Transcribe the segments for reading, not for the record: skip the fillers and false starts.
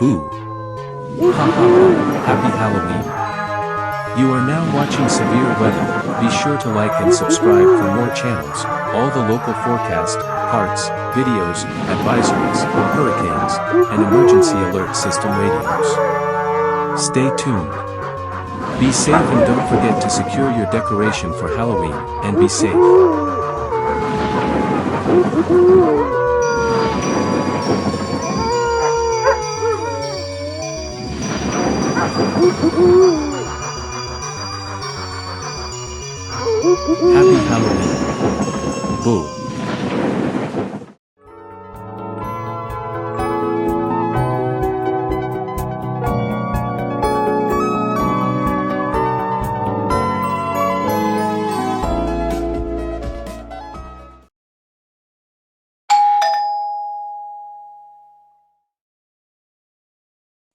Boo! Ha ha ha, happy Halloween. You are now watching Severe Weather. Be sure to like and subscribe for more channels, all the local forecast, parts, videos, advisories, hurricanes, and emergency alert system radios. Stay tuned. Be safe and don't forget to secure your decoration for Halloween, and be safe. Happy Halloween. Boo.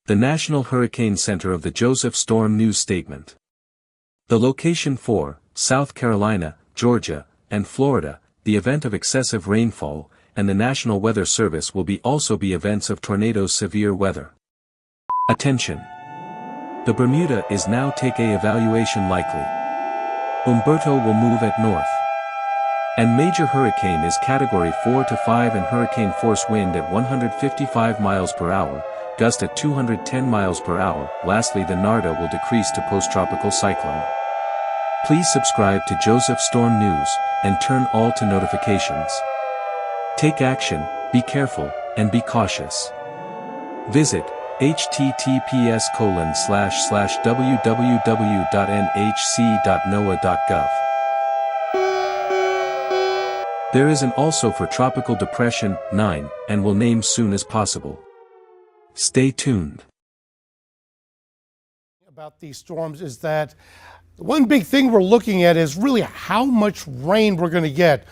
The National Hurricane Center of the Joseph Storm News Statement. The location for South Carolina, Georgia, and Florida, the event of excessive rainfall, and the National Weather Service will also be events of tornadoes severe weather. Attention! The Bermuda is now take a evaluation likely. Humberto will move at north. And major hurricane is category 4 to 5 and hurricane force wind at 155 miles per hour, gust at 210 miles per hour. Lastly, the Narda will decrease to post-tropical cyclone. Please subscribe to Joseph Storm News, and turn all to notifications. Take action, be careful, and be cautious. Visit https://www.nhc.noaa.gov. There is an also for Tropical Depression 9, and will name soon as possible. Stay tuned. About these storms is that one big thing we're looking at is really how much rain we're going to get.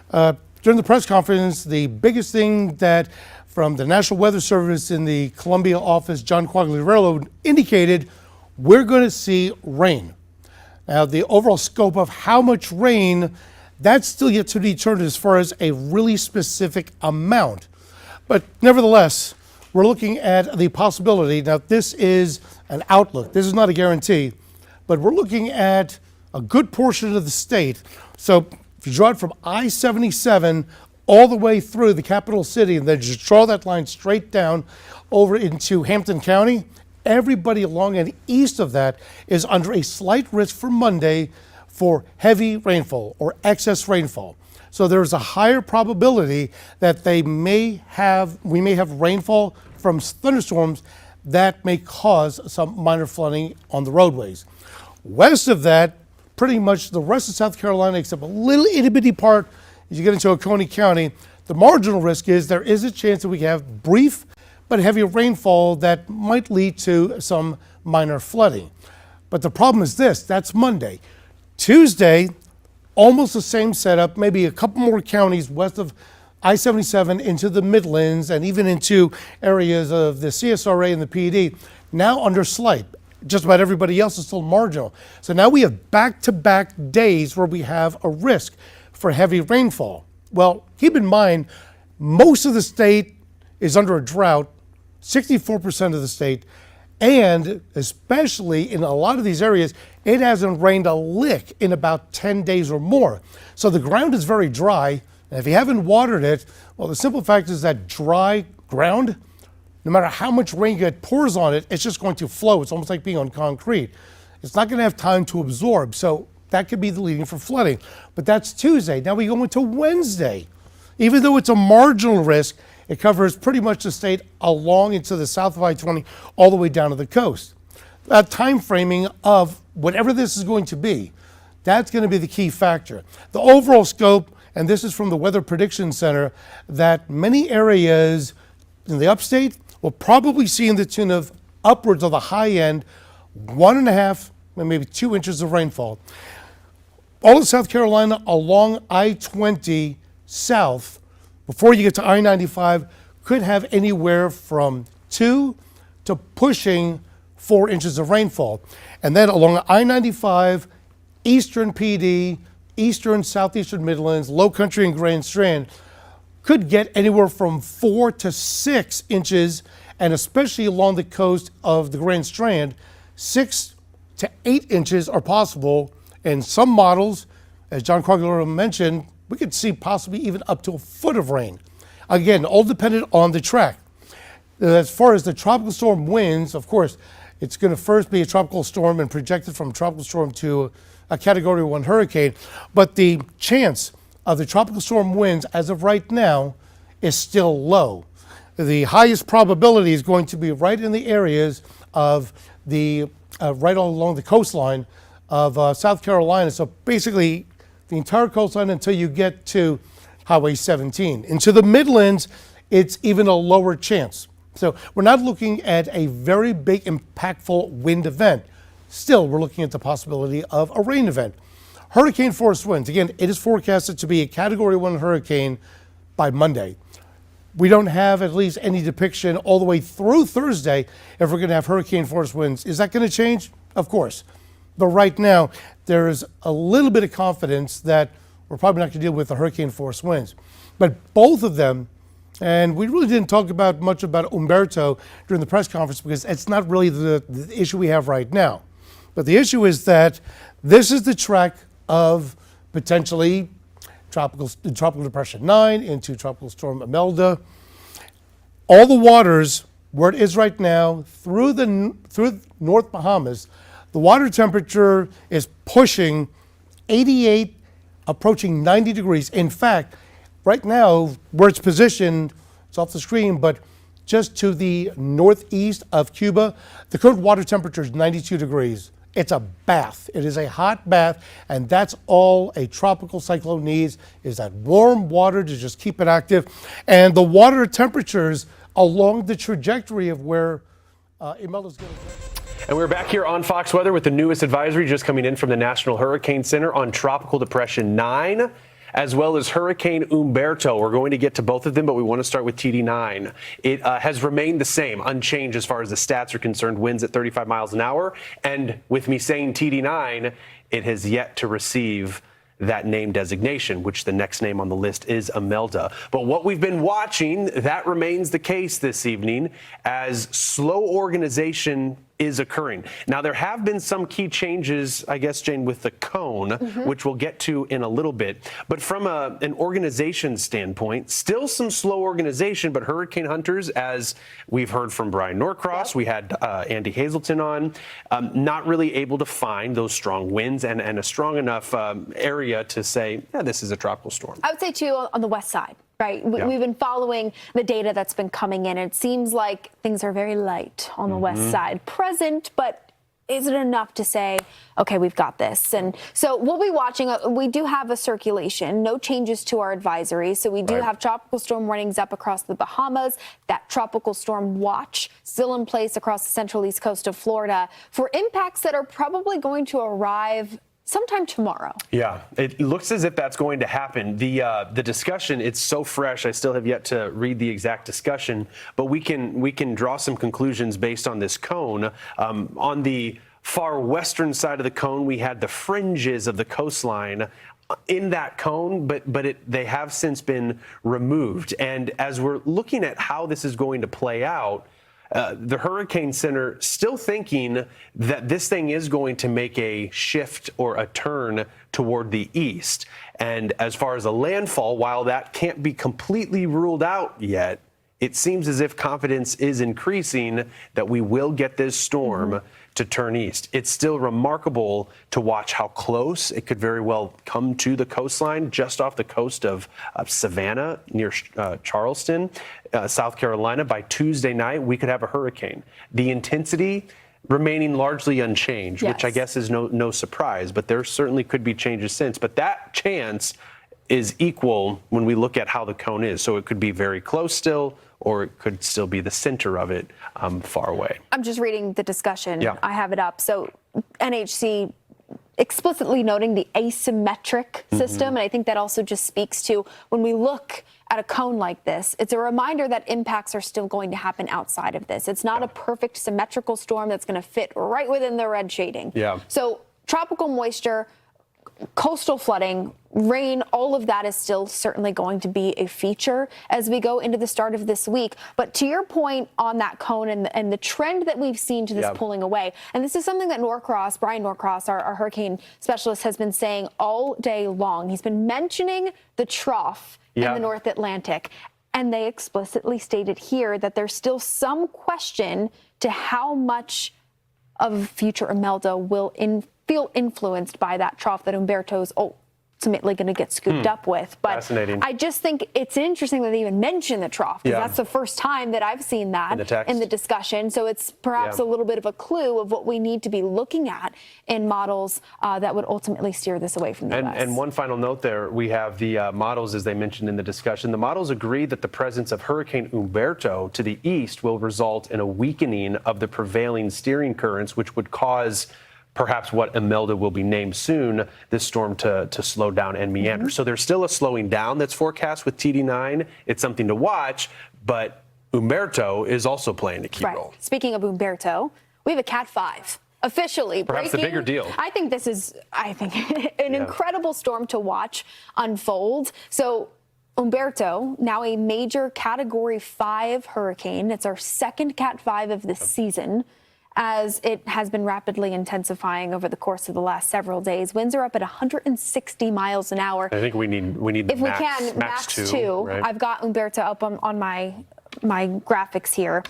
During the press conference, the biggest thing that from the National Weather Service in the Columbia office, John Quagliarello, indicated we're going to see rain. Now, the overall scope of how much rain, that's still yet to be determined as far as a really specific amount. But nevertheless, we're looking at the possibility. Now, this is an outlook. This is not a guarantee, but we're looking at a good portion of the state. So if you draw it from I-77 all the way through the capital city, and then just draw that line straight down over into Hampton County, everybody along and east of that is under a slight risk for Monday for heavy rainfall or excess rainfall. So there's a higher probability that we may have rainfall from thunderstorms that may cause some minor flooding on the roadways. West of that, pretty much the rest of South Carolina, except a little itty bitty part as you get into Oconee County, the marginal risk is there is a chance that we have brief but heavy rainfall that might lead to some minor flooding. But the problem is this, that's Monday. Tuesday, almost the same setup, maybe a couple more counties west of I-77 into the Midlands and even into areas of the CSRA and the PED, now under slight. Just about everybody else is still marginal. So now we have back-to-back days where we have a risk for heavy rainfall. Well, keep in mind, most of the state is under a drought, 64% of the state, and especially in a lot of these areas, it hasn't rained a lick in about 10 days or more. So the ground is very dry. And if you haven't watered it, well, the simple fact is that dry ground, no matter how much rain it pours on it, it's just going to flow. It's almost like being on concrete. It's not going to have time to absorb. So that could be the leading for flooding. But that's Tuesday. Now we go into Wednesday. Even though it's a marginal risk, it covers pretty much the state along into the south of I-20 all the way down to the coast. That time framing of whatever this is going to be, that's going to be the key factor. The overall scope, and this is from the Weather Prediction Center, that many areas in the upstate will probably see in the tune of upwards of the high end, 1.5, maybe 2 inches of rainfall. All of South Carolina along I-20 south, before you get to I-95, could have anywhere from 2 to pushing 4 inches of rainfall. And then along I-95, eastern PD, eastern, southeastern Midlands, Low Country and Grand Strand could get anywhere from 4 to 6 inches and especially along the coast of the Grand Strand, 6 to 8 inches are possible. In some models, as John Quagliarella mentioned, we could see possibly even up to a foot of rain. Again, all dependent on the track. As far as the tropical storm winds, of course, it's going to first be a tropical storm and projected from tropical storm to a Category 1 hurricane. But the chance of the tropical storm winds as of right now is still low. The highest probability is going to be right in the areas of the, right along the coastline of South Carolina. So basically, the entire coastline until you get to Highway 17. Into the Midlands, it's even a lower chance. So we're not looking at a very big, impactful wind event. Still, we're looking at the possibility of a rain event. Hurricane force winds. Again, it is forecasted to be a Category 1 hurricane by Monday. We don't have at least any depiction all the way through Thursday if we're going to have hurricane force winds. Is that going to change? Of course. But right now, there is a little bit of confidence that we're probably not going to deal with the hurricane force winds. But both of them, and we really didn't talk about much about Umberto during the press conference because it's not really the issue we have right now. But the issue is that this is the track of potentially Tropical Depression 9 into Tropical Storm Imelda. All the waters, where it is right now, through North Bahamas, the water temperature is pushing 88, approaching 90 degrees. In fact, right now, where it's positioned, it's off the screen, but just to the northeast of Cuba, the current water temperature is 92 degrees. It's a bath. It is a hot bath, and that's all a tropical cyclone needs, is that warm water to just keep it active. And the water temperatures along the trajectory of where Imelda's going to go. And we're back here on Fox Weather with the newest advisory just coming in from the National Hurricane Center on Tropical Depression 9, as well as Hurricane Umberto. We're going to get to both of them, but we want to start with TD9. It has remained the same, unchanged as far as the stats are concerned, winds at 35 miles an hour. And with me saying TD9, it has yet to receive that name designation, which the next name on the list is Imelda. But what we've been watching, that remains the case this evening as slow organization is occurring. Now, there have been some key changes, I guess, Jane, with the cone, which we'll get to in a little bit. But from an organization standpoint, still some slow organization, but hurricane hunters, as we've heard from Brian Norcross, we had Andy Hazelton on, not really able to find those strong winds and a strong enough area to say, yeah, this is a tropical storm. I would say, too, on the west side. Right. We've been following the data that's been coming in. It seems like things are very light on the west side. Present, but is it enough to say, okay, we've got this? And so we'll be watching. We do have a circulation, no changes to our advisory. So we do have tropical storm warnings up across the Bahamas, that tropical storm watch still in place across the central east coast of Florida for impacts that are probably going to arrive sometime tomorrow. Yeah, it looks as if that's going to happen. The discussion, it's so fresh. I still have yet to read the exact discussion, but we can draw some conclusions based on this cone. On the far western side of the cone, we had the fringes of the coastline in that cone, but they have since been removed. And as we're looking at how this is going to play out, the Hurricane Center still thinking that this thing is going to make a shift or a turn toward the east. And as far as a landfall, while that can't be completely ruled out yet, it seems as if confidence is increasing that we will get this storm to turn east. It's still remarkable to watch how close it could very well come to the coastline, just off the coast of Savannah near Charleston, South Carolina. By Tuesday night, we could have a hurricane. The intensity remaining largely unchanged, which I guess is no surprise, but there certainly could be changes since. But that chance is equal when we look at how the cone is. So it could be very close still, or it could still be the center of it far away. I'm just reading the discussion. I have it up. So NHC explicitly noting the asymmetric system. And I think that also just speaks to when we look at a cone like this, it's a reminder that impacts are still going to happen outside of this. It's not a perfect symmetrical storm that's going to fit right within the red shading. So tropical moisture coastal flooding, rain, all of that is still certainly going to be a feature as we go into the start of this week. But to your point on that cone and the trend that we've seen to this pulling away, and this is something that Brian Norcross, our hurricane specialist, has been saying all day long. He's been mentioning the trough in the North Atlantic. And they explicitly stated here that there's still some question to how much of future Imelda will feel influenced by that trough that Umberto's ultimately going to get scooped up with. But fascinating. I just think it's interesting that they even mention the trough, because that's the first time that I've seen that in the discussion. So it's perhaps a little bit of a clue of what we need to be looking at in models that would ultimately steer this away from the U.S. And one final note there, we have the models, as they mentioned in the discussion. The models agree that the presence of Hurricane Umberto to the east will result in a weakening of the prevailing steering currents, which would cause perhaps what Imelda will be named soon, this storm to slow down and meander. So there's still a slowing down that's forecast with TD9. It's something to watch, but Umberto is also playing a key role. Speaking of Umberto, we have a Cat 5 officially perhaps breaking. the bigger deal. I think this is, an incredible storm to watch unfold. So Umberto, now a major Category 5 hurricane. It's our second Cat 5 of this season, as it has been rapidly intensifying over the course of the last several days. Winds are up at 160 miles an hour. I think we need the if we can, max 2. Right? I've got Umberto up on my graphics here.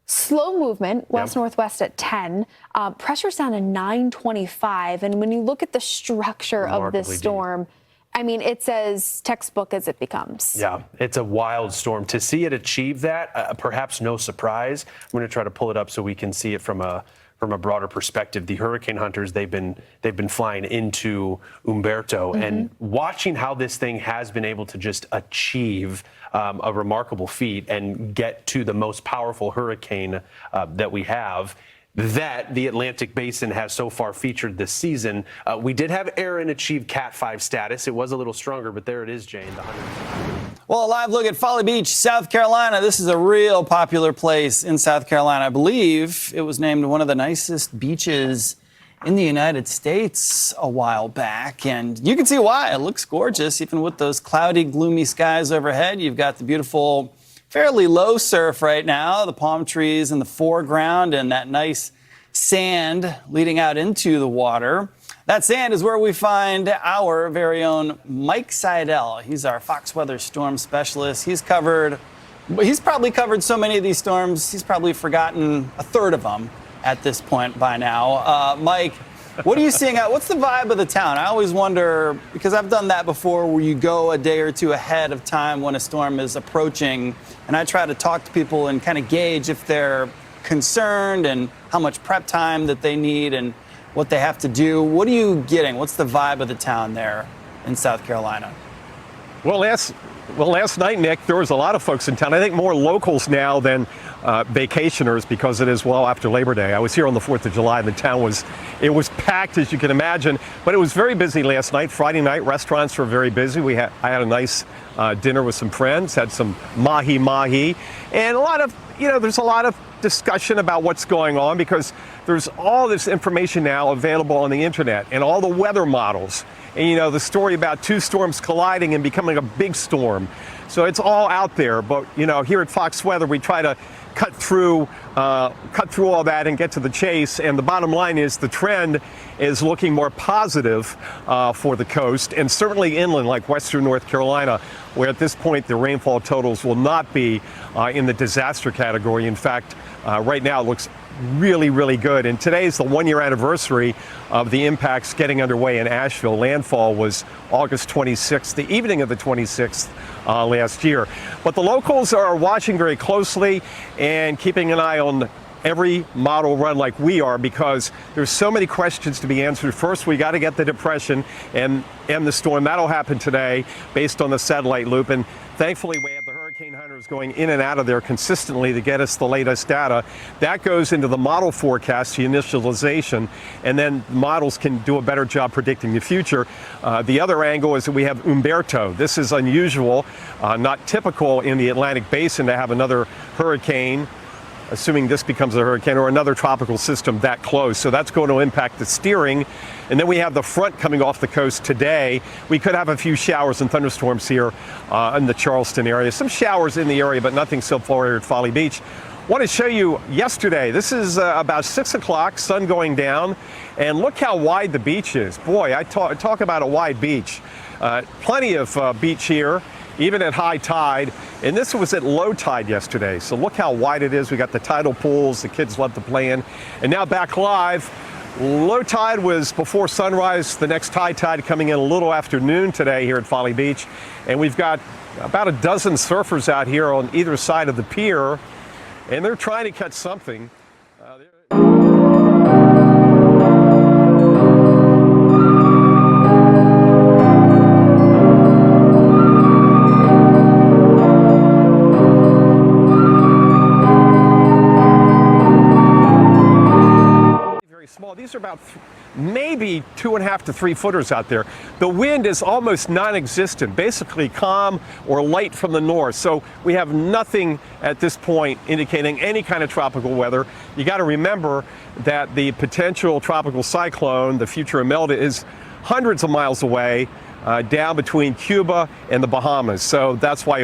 Slow movement, west-northwest at 10. Pressure's down to 925. And when you look at the structure of this storm, I mean, it's as textbook as it becomes. Yeah, it's a wild storm. To see it achieve that, perhaps no surprise. I'm going to try to pull it up so we can see it from a broader perspective. The hurricane hunters, they've been flying into Umberto and watching how this thing has been able to just achieve a remarkable feat and get to the most powerful hurricane that we have, that the Atlantic Basin has so far featured this season. We did have Erin achieve Cat 5 status. It was a little stronger, but there it is, Jane. Well, a live look at Folly Beach, South Carolina. This is a real popular place in South Carolina. I believe it was named one of the nicest beaches in the United States a while back. And you can see why. It looks gorgeous, even with those cloudy, gloomy skies overhead. You've got the beautiful, fairly low surf right now, the palm trees in the foreground, and that nice sand leading out into the water. That sand is where we find our very own Mike Seidel. He's our Fox Weather storm specialist. He's probably covered so many of these storms, he's probably forgotten a third of them at this point by now. Mike, what are you seeing out? What's the vibe of the town? I always wonder, because I've done that before, where you go a day or two ahead of time when a storm is approaching, and I try to talk to people and kind of gauge if they're concerned and how much prep time that they need and what they have to do. What are you getting? What's the vibe of the town there in South Carolina? Well, last night, Nick, there was a lot of folks in town. I think more locals now than vacationers, because it is well after Labor Day. I was here on the 4th of July, and the town was packed, as you can imagine. But it was very busy last night. Friday night, restaurants were very busy. I had a nice dinner with some friends, had some mahi-mahi, and there's a lot of discussion about what's going on, because there's all this information now available on the internet and all the weather models. And, the story about two storms colliding and becoming a big storm. So it's all out there. But, here at Fox Weather, we try to cut through all that and get to the chase. And the bottom line is the trend is looking more positive for the coast, and certainly inland like western North Carolina, where at this point the rainfall totals will not be in the disaster category. In fact, right now it looks really, really good. And today is the 1-year anniversary of the impacts getting underway in Asheville. Landfall was August 26th, the evening of the 26th last year. But the locals are watching very closely and keeping an eye on every model run like we are, because there's so many questions to be answered. First, we got to get the depression and the storm. That'll happen today based on the satellite loop. And thankfully, we have the hurricane hunters going in and out of there consistently to get us the latest data. That goes into the model forecast, the initialization, and then models can do a better job predicting the future. The other angle is that we have Umberto. This is unusual, not typical in the Atlantic Basin to have another hurricane assuming this becomes a hurricane or another tropical system that close. So that's going to impact the steering. And then we have the front coming off the coast today. We could have a few showers and thunderstorms here in the Charleston area. Some showers in the area, but nothing so far here at Folly Beach. Want to show you yesterday. This is about 6 o'clock, sun going down, and look how wide the beach is. Boy, I talk about a wide beach. Plenty of beach here, even at high tide, and this was at low tide yesterday. So look how wide it is. We got the tidal pools, the kids love to play in. And now back live. Low tide was before sunrise. The next high tide coming in a little after noon today here at Folly Beach. And we've got about a dozen surfers out here on either side of the pier, and they're trying to catch something. Very small. These are about maybe 2.5 to 3 footers out there. The wind is almost non-existent, basically calm or light from the north. So we have nothing at this point indicating any kind of tropical weather. You got to remember that the potential tropical cyclone, the future Imelda, is hundreds of miles away, down between Cuba and the Bahamas. So that's why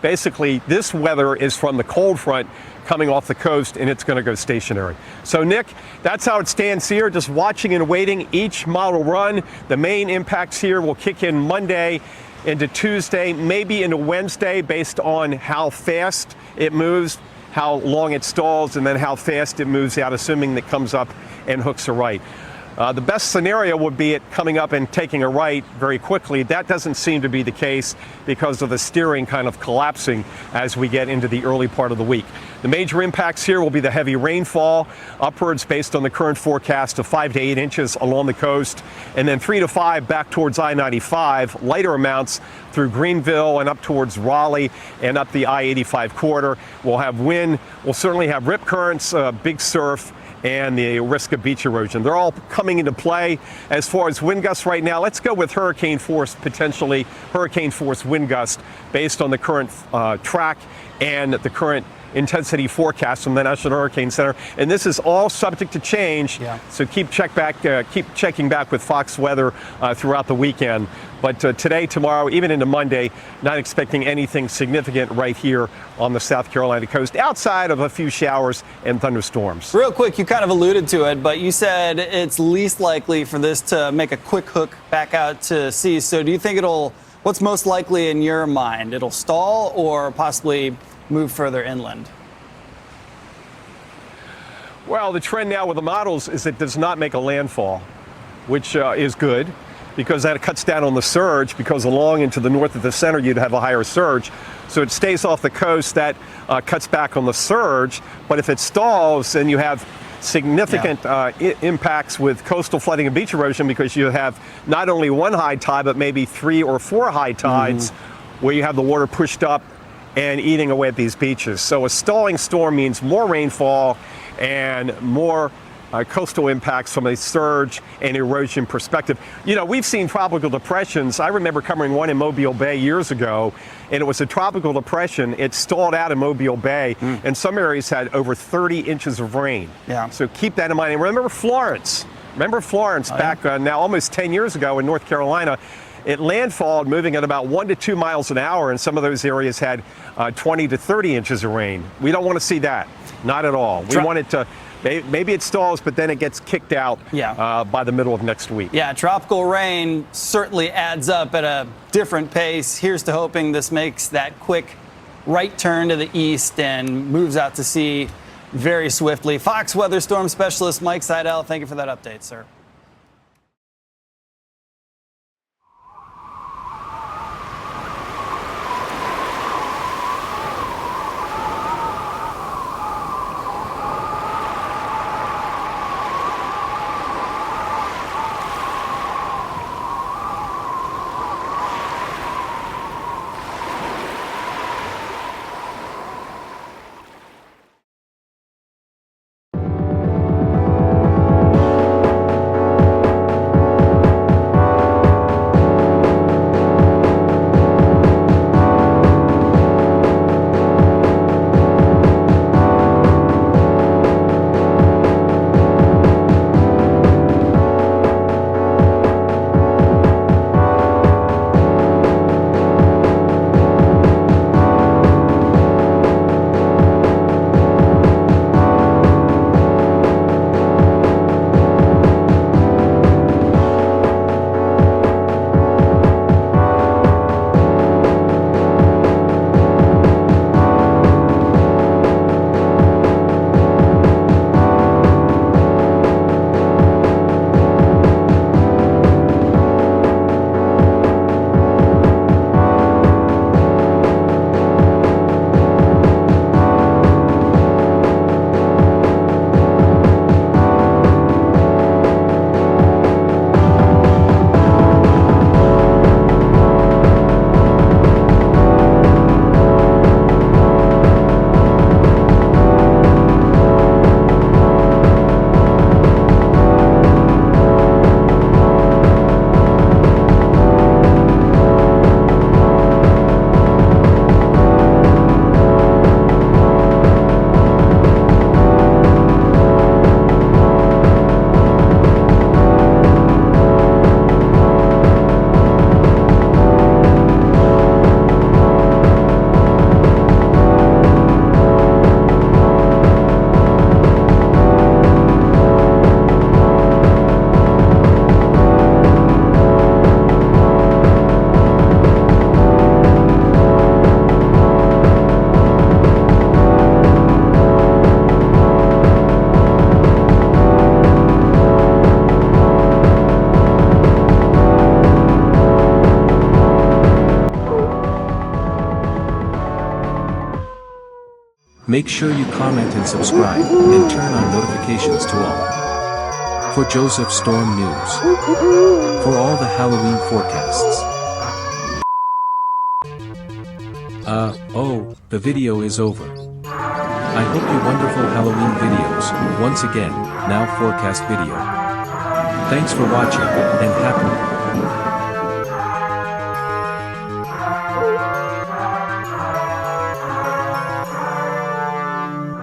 this weather is from the cold front coming off the coast, and it's going to go stationary. So Nick, that's how it stands here, just watching and waiting each model run. The main impacts here will kick in Monday into Tuesday, maybe into Wednesday, based on how fast it moves, how long it stalls, and then how fast it moves out, assuming that comes up and hooks a right. The best scenario would be it coming up and taking a right very quickly. That doesn't seem to be the case because of the steering kind of collapsing as we get into the early part of the week. The major impacts here will be the heavy rainfall, upwards based on the current forecast of 5 to 8 inches along the coast, and then 3 to 5 back towards I-95, lighter amounts through Greenville and up towards Raleigh and up the I-85 corridor. We'll have wind, we'll certainly have rip currents, big surf, and the risk of beach erosion. They're all coming into play. As far as wind gusts right now, let's go with hurricane force, potentially hurricane force wind gust based on the current track and the current intensity forecast from the National Hurricane Center. And this is all subject to change. Yeah. So keep checking back with Fox Weather throughout the weekend. But today, tomorrow, even into Monday, not expecting anything significant right here on the South Carolina coast, outside of a few showers and thunderstorms. Real quick, you kind of alluded to it, but you said it's least likely for this to make a quick hook back out to sea. So do you think what's most likely in your mind? It'll stall or possibly move further inland? Well, the trend now with the models is it does not make a landfall, which is good, because that cuts down on the surge, because along into the north of the center you'd have a higher surge. So it stays off the coast, that cuts back on the surge. But if it stalls, then you have significant impacts with coastal flooding and beach erosion, because you have not only one high tide, but maybe 3 or 4 high tides where you have the water pushed up and eating away at these beaches. So a stalling storm means more rainfall and more coastal impacts from a surge and erosion perspective. You know, we've seen tropical depressions. I remember covering one in Mobile Bay years ago, and it was a tropical depression. It stalled out in Mobile Bay, and some areas had over 30 inches of rain. Yeah. So keep that in mind. And remember Florence. Back now almost 10 years ago in North Carolina. It landfalled, moving at about 1 to 2 miles an hour, and some of those areas had 20 to 30 inches of rain. We don't want to see that. Not at all. We want it to, maybe it stalls, but then it gets kicked out by the middle of next week. Yeah, tropical rain certainly adds up at a different pace. Here's to hoping this makes that quick right turn to the east and moves out to sea very swiftly. Fox Weather Storm Specialist Mike Seidel, thank you for that update, sir. Make sure you comment and subscribe, and turn on notifications to all. For Joseph Storm News. For all the Halloween forecasts. Oh, the video is over. I hope you wonderful Halloween videos, once again, now forecast video. Thanks for watching, and happy